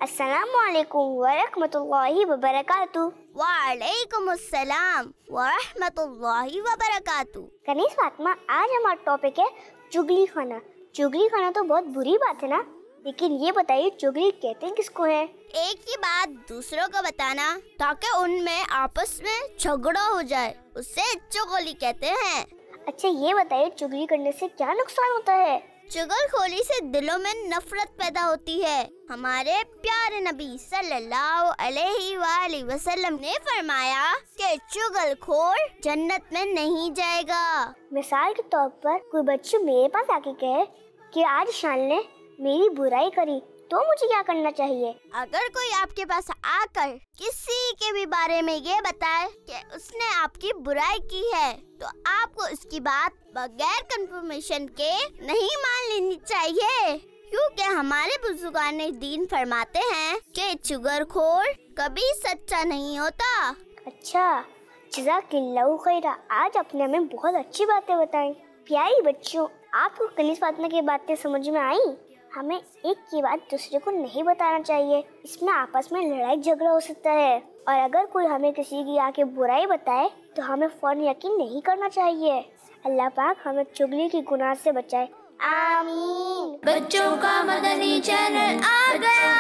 अस्सलामुअलैकुम वरहमतुल्लाहि वबरकातुहू। वालेकुमुस्सलाम वरहमतुल्लाहि वबरकातुहू। कनीज़ फातिमा, आज हमारा टॉपिक है चुगली खाना। चुगली खाना तो बहुत बुरी बात है ना, लेकिन ये बताइए चुगली कहते हैं किसको है? एक ही बात दूसरों को बताना ताकि उनमें आपस में झगड़ा हो जाए, उसे चुगली कहते हैं। अच्छा ये बताइए चुगली करने से क्या नुकसान होता है? चुगलखोरी से दिलों में नफरत पैदा होती है। हमारे प्यारे नबी सल्लल्लाहु अलैहि वसल्लम ने फरमाया कि चुगलखोर जन्नत में नहीं जाएगा। मिसाल के तौर पर कोई बच्चे मेरे पास आके कहे कि आज शान ने मेरी बुराई करी, तो मुझे क्या करना चाहिए? अगर कोई आपके पास आकर किसी के भी बारे में ये बताए कि उसने आपकी बुराई की है, तो आपको उसकी बात बगैर कंफर्मेशन के नहीं मान लेनी चाहिए, क्योंकि हमारे बुजुर्गान दीन फरमाते हैं कि चुगलखोर कभी सच्चा नहीं होता। अच्छा, जज़ाकिल्लाहु खैरा। आज आपने हमें बहुत अच्छी बातें बताई। प्यारी बच्चों, आपको कनीज़ फातिमा की बातें समझ में आई? हमें एक की बात दूसरे को नहीं बताना चाहिए, इसमें आपस में लड़ाई झगड़ा हो सकता है। और अगर कोई हमें किसी की आके बुराई बताए तो हमें फौरन यकीन नहीं करना चाहिए। अल्लाह पाक हमें चुगली की गुनाह से बचाए, आमीन। बच्चों का मदनी चैनल आ गया।